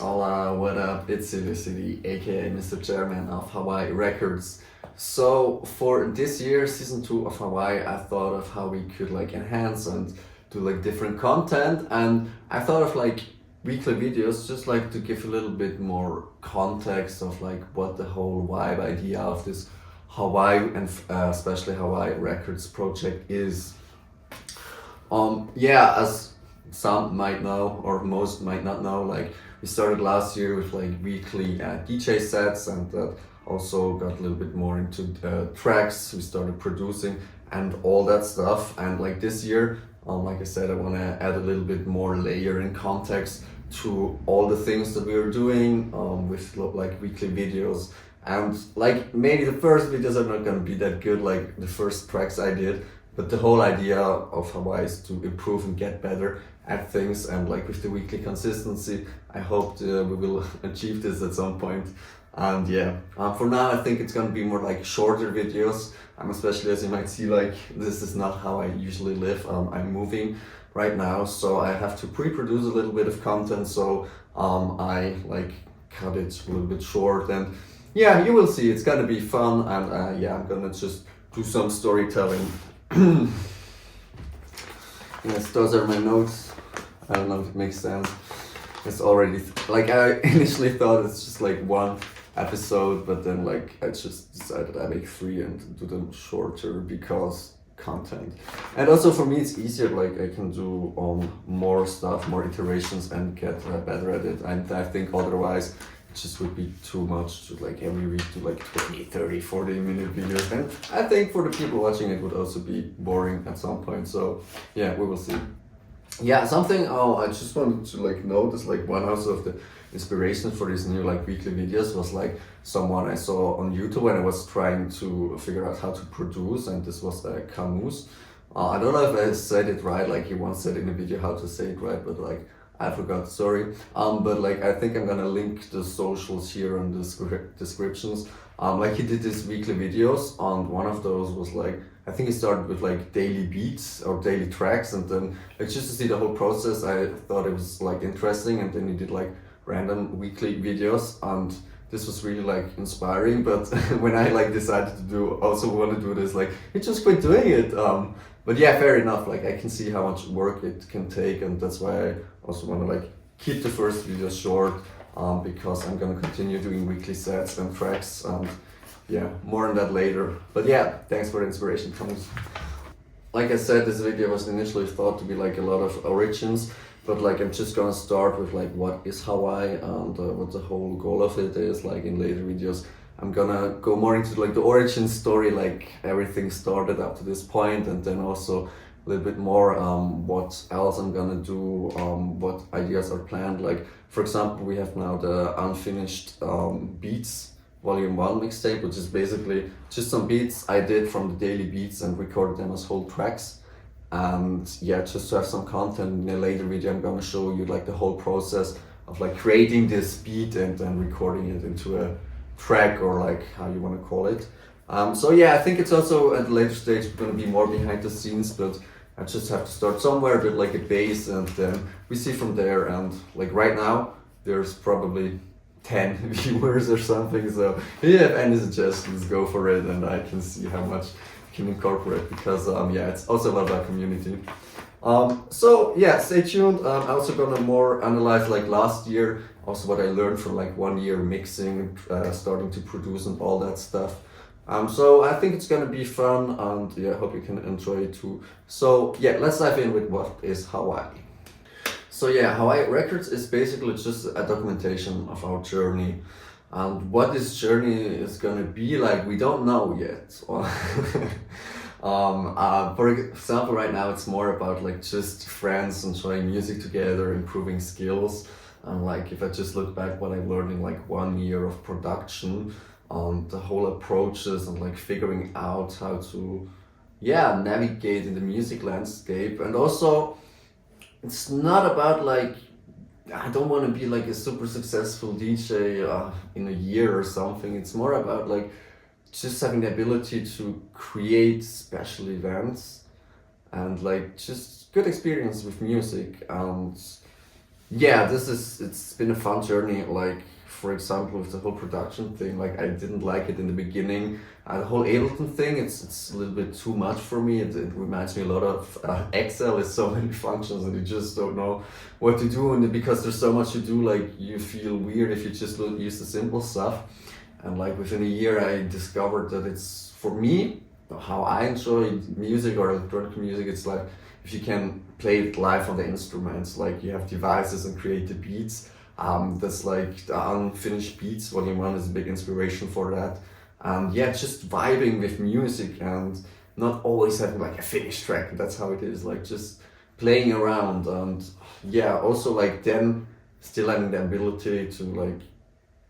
Hola, what up? It's City, aka Mr. Chairman of HWY-RCZ. So for this year, season 2 of Hawaii, I thought of how we could like enhance and do like different content, and I thought of like weekly videos just like to give a little bit more context of like what the whole vibe idea of this Hawaii and especially HWY-RCZ project is. Yeah, as some might know or most might not know, like we started last year with like weekly DJ sets, and that also got a little bit more into tracks. We started producing and all that stuff, and like this year, like I said, I want to add a little bit more layer and context to all the things that we are doing with like weekly videos. And like maybe the first videos are not gonna be that good like the first tracks I did, but the whole idea of Hawaii is to improve and get better at things, and like with the weekly consistency, I hope we will achieve this at some point. And yeah, for now I think it's gonna be more like shorter videos, especially as you might see, like this is not how I usually live. I'm moving right now, so I have to pre-produce a little bit of content, so I like cut it a little bit short, and yeah, you will see it's gonna be fun. And yeah, I'm gonna just do some storytelling. Yes, those are my notes. I don't know if it makes sense. It's already like I initially thought it's just like one episode, but then like I just decided I make 3 and do them shorter because content. And also for me it's easier, like I can do more stuff, more iterations, and get better at it. And I think otherwise it just would be too much to like every week do like 20, 30, 40-minute videos, and I think for the people watching it would also be boring at some point. So yeah, we will see. Yeah, something I just wanted to like notice, like one also of the inspiration for these new like weekly videos was like someone I saw on YouTube when I was trying to figure out how to produce, and this was Camus. I don't know if I said it right, like he once said in a video how to say it right, but like I forgot, sorry. But like I think I'm gonna link the socials here in the descriptions. Like he did these weekly videos, and one of those was like, I think he started with like daily beats or daily tracks, and then like just to see the whole process, I thought it was like interesting, and then he did like random weekly videos, and this was really like inspiring. But when I like decided to also want to do this, like he just quit doing it. But yeah, fair enough, like I can see how much work it can take, and that's why I also want to like keep the first video short, because I'm gonna continue doing weekly sets and tracks, and yeah, more on that later. But yeah, thanks for the inspiration, Thomas. Like I said, this video was initially thought to be like a lot of origins, but like I'm just gonna start with like what is Hawaii and what the whole goal of it is. Like in later videos I'm gonna go more into like the origin story, like everything started up to this point, and then also a little bit more what else I'm gonna do, what ideas are planned. Like for example, we have now the unfinished Beats Volume 1 mixtape, which is basically just some beats I did from the daily beats and recorded them as whole tracks. And yeah, just to have some content. In a later video I'm gonna show you like the whole process of like creating this beat and then recording it into a track, or like how you want to call it. So yeah, I think it's also at a later stage going to be more behind the scenes, but I just have to start somewhere with like a base, and then we see from there. And like right now there's probably 10 viewers or something, so if you have any suggestions, go for it, and I can see how much I can incorporate, because yeah, it's also a lot about community. So yeah, stay tuned. I'm also gonna more analyze like last year, also what I learned from like 1 year mixing, starting to produce and all that stuff. So I think it's gonna be fun, and yeah, I hope you can enjoy it too. So yeah, let's dive in with what is Hawaii. So yeah, HWY-RCZ is basically just a documentation of our journey. And what this journey is gonna be like, we don't know yet. For example, right now it's more about like just friends enjoying music together, improving skills. And like if I just look back what I learned in like 1 year of production, the whole approaches and like figuring out how to navigate in the music landscape. And also it's not about like, I don't want to be like a super successful DJ in a year or something. It's more about like just having the ability to create special events and like just good experience with music. And yeah, it's been a fun journey. Like, for example, with the whole production thing, like I didn't like it in the beginning. The whole Ableton thing, it's a little bit too much for me. It reminds me a lot of Excel. It's so many functions and you just don't know what to do. And because there's so much to do, like you feel weird if you just use the simple stuff. And like within a year, I discovered that it's, for me, how I enjoy music or electronic music, it's like if you can play it live on the instruments, like you have devices and create the beats. That's like the Unfinished Beats Volume 1 is a big inspiration for that. And yeah, just vibing with music and not always having like a finished track. That's how it is, like just playing around. And yeah, also like then still having the ability to like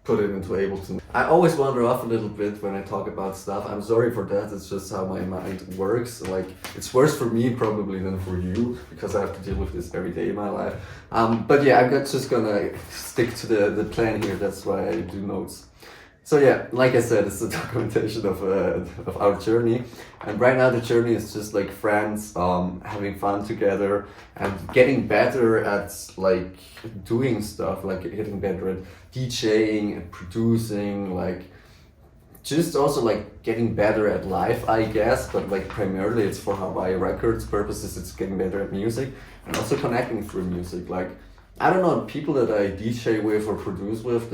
put it into Ableton. I always wander off a little bit when I talk about stuff. I'm sorry for that, it's just how my mind works. Like, it's worse for me probably than for you, because I have to deal with this every day in my life. But yeah, I'm just gonna stick to the plan here, that's why I do notes. So yeah, like I said, it's a documentation of our journey. And right now the journey is just like friends, having fun together and getting better at like doing stuff, like getting better at DJing and producing, like just also like getting better at life, I guess, but like primarily it's for HWY-RCZ purposes, it's getting better at music and also connecting through music. Like, I don't know, people that I DJ with or produce with,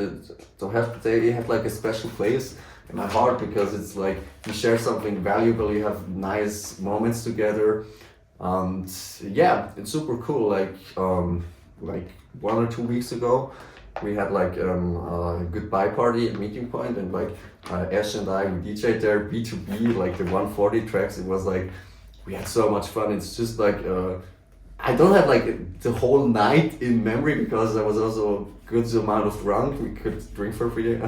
they have like a special place in my heart, because it's like you share something valuable, you have nice moments together, and yeah, it's super cool. Like 1 or 2 weeks ago, we had like a goodbye party at Meeting Point, and like Ash and I, we DJ'd there, B2B, like the 140 tracks. It was like, we had so much fun. It's just like, I don't have like the whole night in memory, because I was also a good amount of drunk. We could drink for free.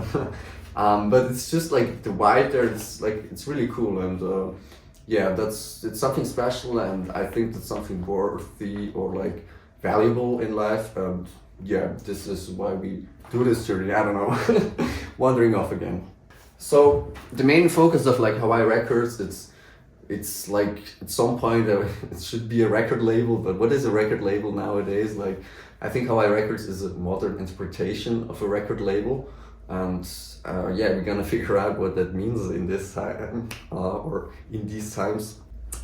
But it's just like the vibe there, it's like, it's really cool. And yeah, it's something special, and I think that's something worthy or like valuable in life. And yeah, this is why we do this journey. I don't know, wandering off again. So the main focus of like HWY-RCZ, it's like at some point it should be a record label, but what is a record label nowadays? Like, I think HWY-RCZ is a modern interpretation of a record label, and yeah, we're gonna figure out what that means in this time or in these times.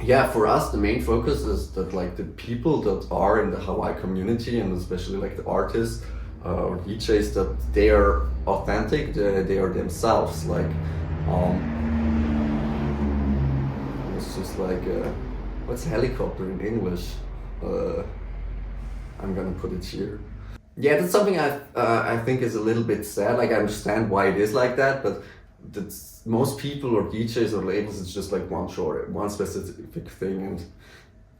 Yeah, for us the main focus is that like the people that are in the HWY community, and especially like the artists or DJs, that they are authentic, they are themselves. Like it's just like what's helicopter in English? I'm gonna put it here. Yeah, that's something I think is a little bit sad. Like, I understand why it is like that, but that's, most people or DJs or labels, it's just like one specific thing. And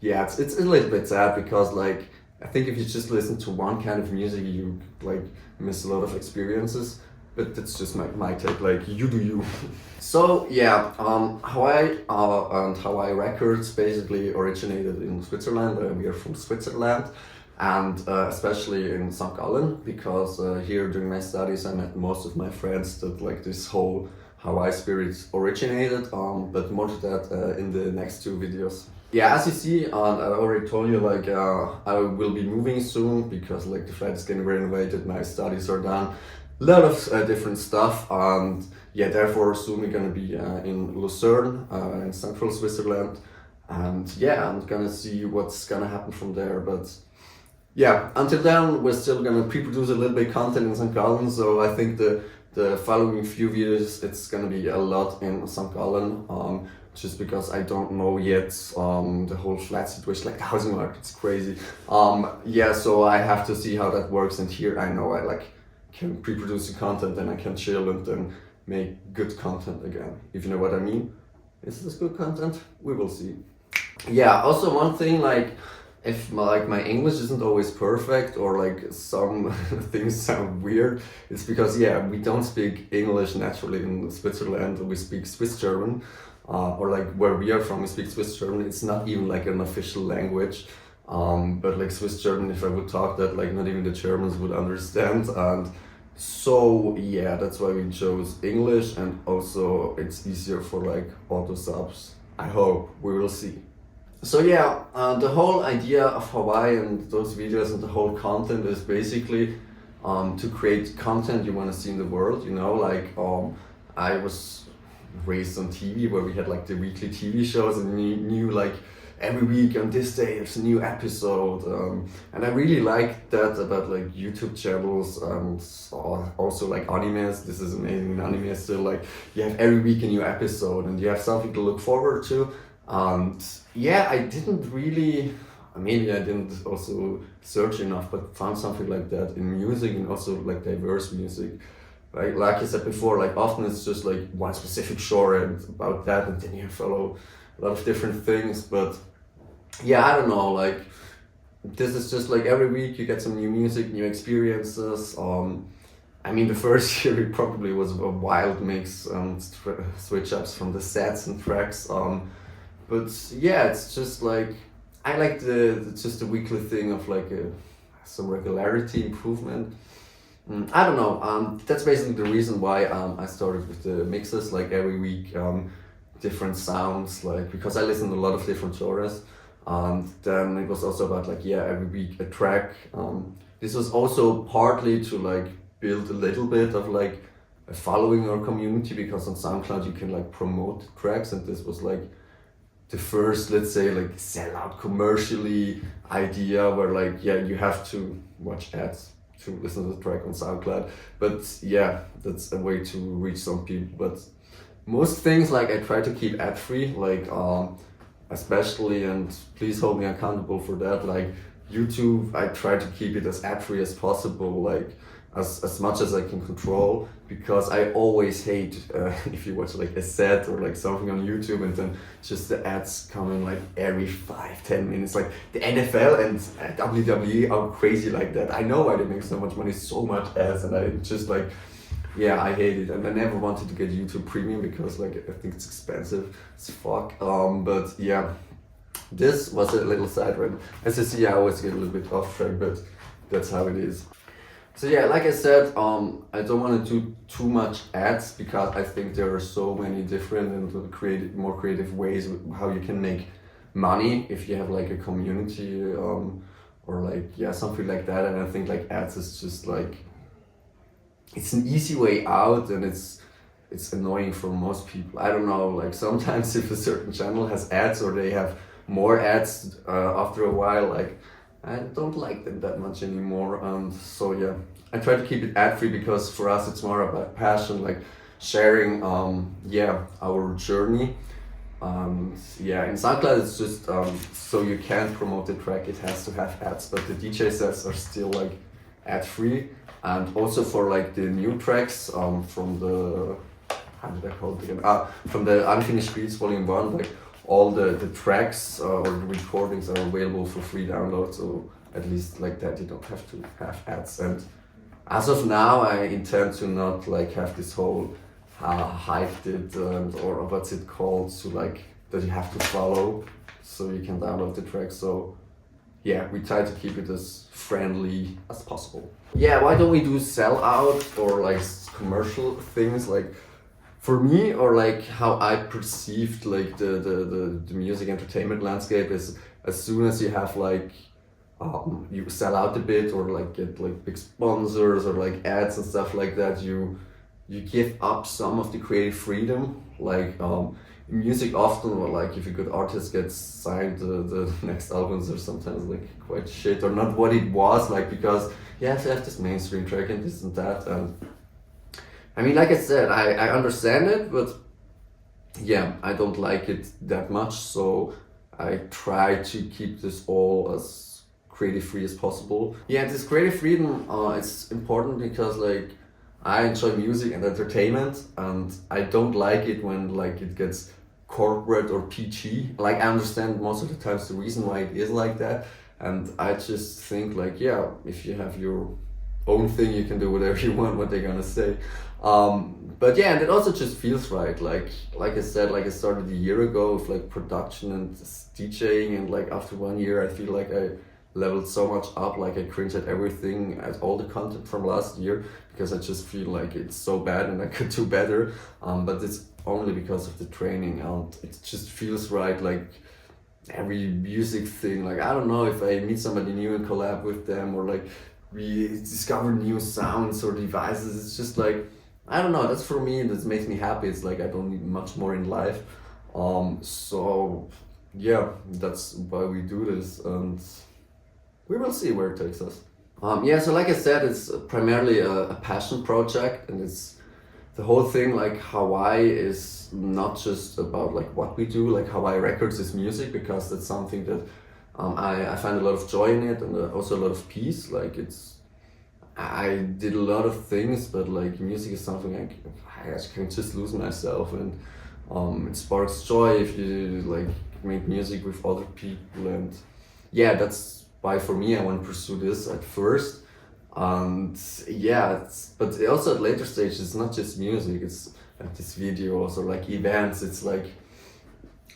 yeah, it's a little bit sad, because like I think if you just listen to one kind of music, you like miss a lot of experiences. But that's just my take, like you do you. So yeah, HWY and HWY-RCZ basically originated in Switzerland. We are from Switzerland, and especially in St. Gallen, because here during my studies I met most of my friends that like this whole HWY spirit originated, but more to that in the next 2 videos. Yeah, as you see, and I already told you, like I will be moving soon, because like the flat is getting renovated, my studies are done, a lot of different stuff, and yeah, therefore soon we're gonna be in Lucerne, in central Switzerland, and yeah, I'm gonna see what's gonna happen from there. But yeah, until then we're still gonna pre-produce a little bit content in St. Gallen, so I think the following few videos, it's gonna be a lot in St. Gallen, just because I don't know yet the whole flat situation, like the housing market's crazy. Yeah, so I have to see how that works, and here I know I like can pre-produce the content, and I can chill and then make good content again, if you know what I mean. Is this good content? We will see. Yeah, also one thing, like if my English isn't always perfect, or like some things sound weird, it's because yeah, we don't speak English naturally in Switzerland. We speak Swiss German, or like where we are from, we speak Swiss German. It's not even like an official language, but like Swiss German, if I would talk that, like not even the Germans would understand. And so yeah, that's why we chose English, and also it's easier for like auto subs. I hope, we will see. So yeah, the whole idea of Hawaii and those videos and the whole content is basically to create content you want to see in the world, you know, like I was raised on TV where we had like the weekly TV shows and we knew like every week on this day there's a new episode, and I really like that about like YouTube channels and also like animes. This is amazing in anime still, like you have every week a new episode and you have something to look forward to. And yeah, I didn't really, maybe I didn't also search enough, but found something like that in music and also like diverse music. Like I said before, like often it's just like one specific genre and about that, and then you follow a lot of different things. But yeah, I don't know, like this is just like every week you get some new music, new experiences. I mean, the first year it probably was a wild mix and switch ups from the sets and tracks. But yeah, it's just like I like just the weekly thing of like some regularity improvement. I don't know. That's basically the reason why I started with the mixes, like every week, different sounds, like because I listen to a lot of different genres. And then it was also about like, yeah, every week a track. This was also partly to like build a little bit of like a following or community, because on SoundCloud you can like promote tracks, and this was like the first, let's say, like sell out commercially idea where like, yeah, you have to watch ads to listen to the track on SoundCloud. But yeah, that's a way to reach some people. But most things like I try to keep ad free, like especially, and please hold me accountable for that, like YouTube, I try to keep it as ad free as possible, like as much as I can control, because I always hate if you watch like a set or like something on YouTube and then just the ads come in like every 5-10 minutes. Like the NFL and WWE are crazy like that. I know why they make so much money, so much ads, and I just like, yeah, I hate it. And I never wanted to get YouTube Premium because like I think it's expensive as fuck. But yeah, this was a little side rant. As you see, I always get a little bit off track, but that's how it is. So yeah, like I said, I don't want to do too much ads because I think there are so many different and more creative ways how you can make money if you have like a community or like, yeah, something like that. And I think like ads is just like, it's an easy way out, and it's annoying for most people. I don't know, like sometimes if a certain channel has ads or they have more ads after a while, like I don't like them that much anymore. So yeah, I try to keep it ad free because for us it's more about passion, like sharing yeah, our journey. Yeah, in SoundCloud it's just so you can't promote the track, it has to have ads, but the DJ sets are still like ad free. And also for like the new tracks from the, how did I call it again? From the Unfinished Beats Volume 1, like all the tracks or the recordings are available for free download, so at least like that you don't have to have ads. And as of now, I intend to not like have this whole hyped it or what's it called, to like that you have to follow so you can download the track. So yeah, we try to keep it as friendly as possible. Yeah, why don't we do sell out or like commercial things? Like for me, or like how I perceived like the music entertainment landscape is, as soon as you have like you sell out a bit or like get like big sponsors or like ads and stuff like that, you give up some of the creative freedom. Like in music often, or like if a good artist gets signed, the next albums are sometimes like quite shit or not what it was, like because you have to have this mainstream track and this and that. And I mean, like I said, I understand it, but yeah, I don't like it that much, so I try to keep this all as creative free as possible. Yeah, this creative freedom, it's important because like I enjoy music and entertainment, and I don't like it when like it gets corporate or PG. Like I understand most of the times the reason why it is like that, and I just think like, yeah, if you have your own thing, you can do whatever you want, what they're gonna say. But yeah, and it also just feels right. Like I said, like I started a year ago with like production and DJing, and like after 1 year I feel like I leveled so much up. Like I cringe at everything, at all the content from last year, because I just feel like it's so bad and I could do better. But it's only because of the training, and it just feels right. Like every music thing. Like, I don't know, if I meet somebody new and collab with them, or like we discover new sounds or devices, it's just like, I don't know, that's for me, that makes me happy. It's like I don't need much more in life. So yeah, that's why we do this, and we will see where it takes us. Yeah, so like I said, it's primarily a passion project, and it's the whole thing. Like, HWY is not just about like what we do. Like, HWY Records is music, because that's something that I find a lot of joy in it, and also a lot of peace. Like, I did a lot of things, but like music is something I can just lose myself, and it sparks joy if you like make music with other people. And yeah, that's why for me I want to pursue this at first. And yeah, but also at later stage, it's not just music, it's like this videos or like events. It's like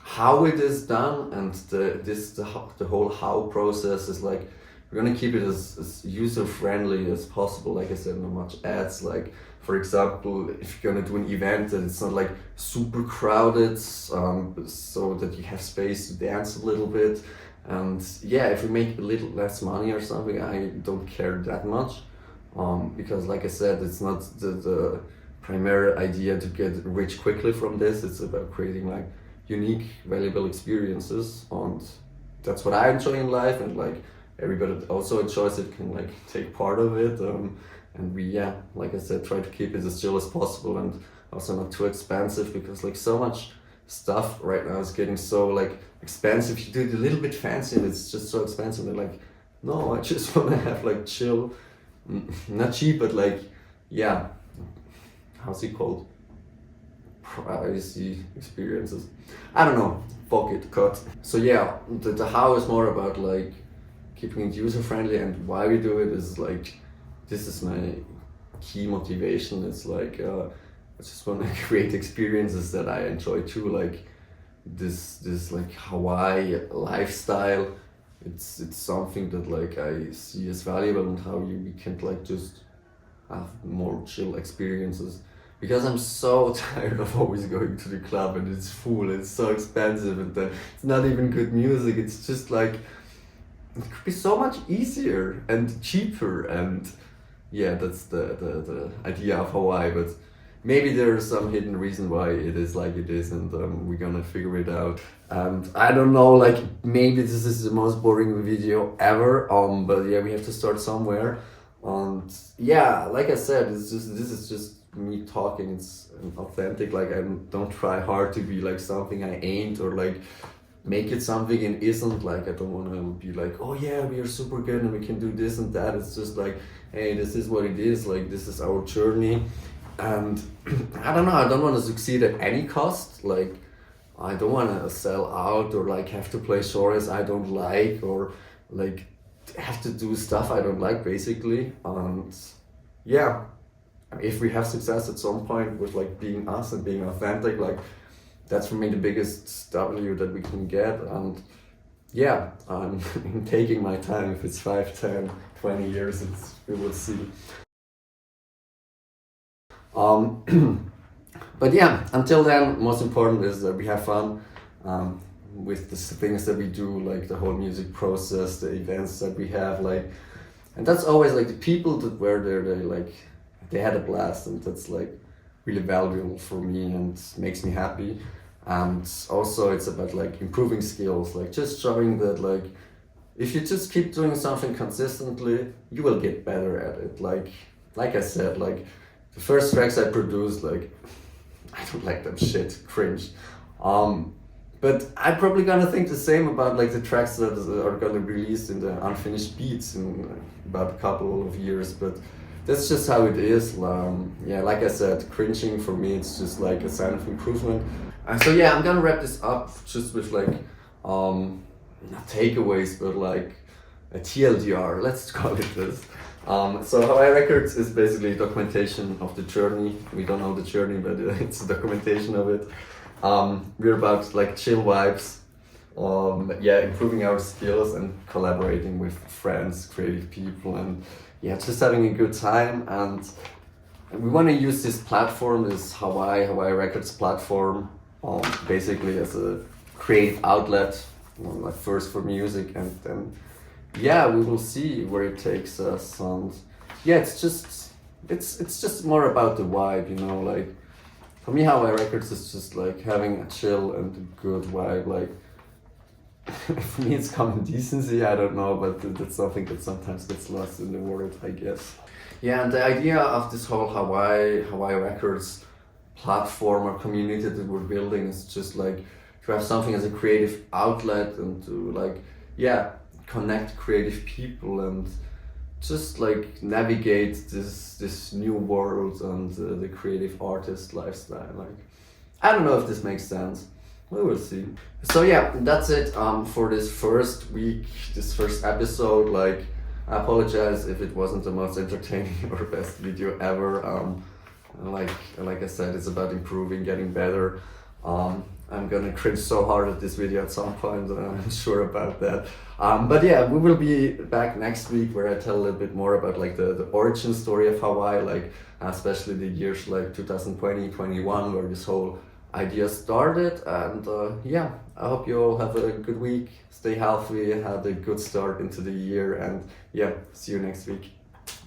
how it is done, and the whole how process is like, we're gonna keep it as user friendly as possible. Like I said, not much ads. Like, for example, if you're gonna do an event, that it's not like super crowded, so that you have space to dance a little bit. And yeah, if we make a little less money or something, I don't care that much, because like I said, it's not the primary idea to get rich quickly from this. It's about creating like unique, valuable experiences, and that's what I enjoy in life, and like everybody that also enjoys it can like take part of it. And we, yeah, like I said, try to keep it as chill as possible, and also not too expensive, because like so much stuff right now is getting so like expensive. You do it a little bit fancy and it's just so expensive. And like, no, I just want to have like chill, not cheap, but like, yeah, how's it called, privacy experiences. I don't know, fuck it, cut. So yeah, the how is more about like keeping it user friendly, and why we do it is like, this is my key motivation. It's like I just want to create experiences that I enjoy too, like this like HWY lifestyle. It's something that like I see as valuable, and how we can like just have more chill experiences, because I'm so tired of always going to the club and it's full, it's so expensive, and then it's not even good music. It's just like, it could be so much easier and cheaper. And yeah, that's the idea of HWY. But maybe there's some hidden reason why it is like it is, and we're gonna figure it out. And I don't know, like maybe this is the most boring video ever, but yeah, we have to start somewhere. And yeah, like I said, this is just me talking. It's authentic. Like, I don't try hard to be like something I ain't, or like make it something and isn't. Like, I don't want to be like, oh yeah, we are super good and we can do this and that. It's just like, hey, this is what it is. Like, this is our journey. And I don't know, I don't want to succeed at any cost. Like, I don't want to sell out, or like have to play genres I don't like, or like have to do stuff I don't like, basically. And yeah, if we have success at some point with like being us and being authentic, like that's for me the biggest W that we can get. And yeah, I'm taking my time. If it's 5, 10, 20 years, we will see. But yeah, until then, most important is that we have fun with the things that we do, like the whole music process, the events that we have, like, and that's always like the people that were there, they had a blast, and that's like really valuable for me and makes me happy. And also it's about like improving skills, like just showing that like if you just keep doing something consistently, you will get better at it. Like I said, like the first tracks I produced, like I don't like that shit, cringe. But I'm probably gonna think the same about like the tracks that are gonna be released in the unfinished beats in about a couple of years. But that's just how it is. Yeah, like I said, cringing for me, it's just like a sign of improvement. So yeah, I'm gonna wrap this up just with like not takeaways, but like a TLDR. Let's call it this. So HWY Records is basically documentation of the journey. We don't know the journey, but it's a documentation of it. We're about like chill vibes, yeah, improving our skills and collaborating with friends, creative people, and yeah, just having a good time. And we want to use this platform, this HWY Records platform, basically as a creative outlet like first for music, and then yeah, we will see where it takes us. And yeah, it's just more about the vibe, you know. Like for me, HWY-RCZ is just like having a chill and a good vibe. Like for me, it's common decency. I don't know, but that's something that sometimes gets lost in the world, I guess. Yeah, and the idea of this whole HWY-RCZ platform or community that we're building is just like to have something as a creative outlet and to like, yeah, connect creative people and just like navigate this new world and the creative artist lifestyle. Like, I don't know if this makes sense. We will see. So yeah, that's it for this first week, this first episode. Like, I apologize if it wasn't the most entertaining or best video ever. Like I said, it's about improving, getting better. I'm gonna cringe so hard at this video at some point, I'm sure about that. But yeah, we will be back next week where I tell a little bit more about like the origin story of HWY, like especially the years like 2020, 21, where this whole idea started. And yeah, I hope you all have a good week, stay healthy, had a good start into the year, and yeah, see you next week.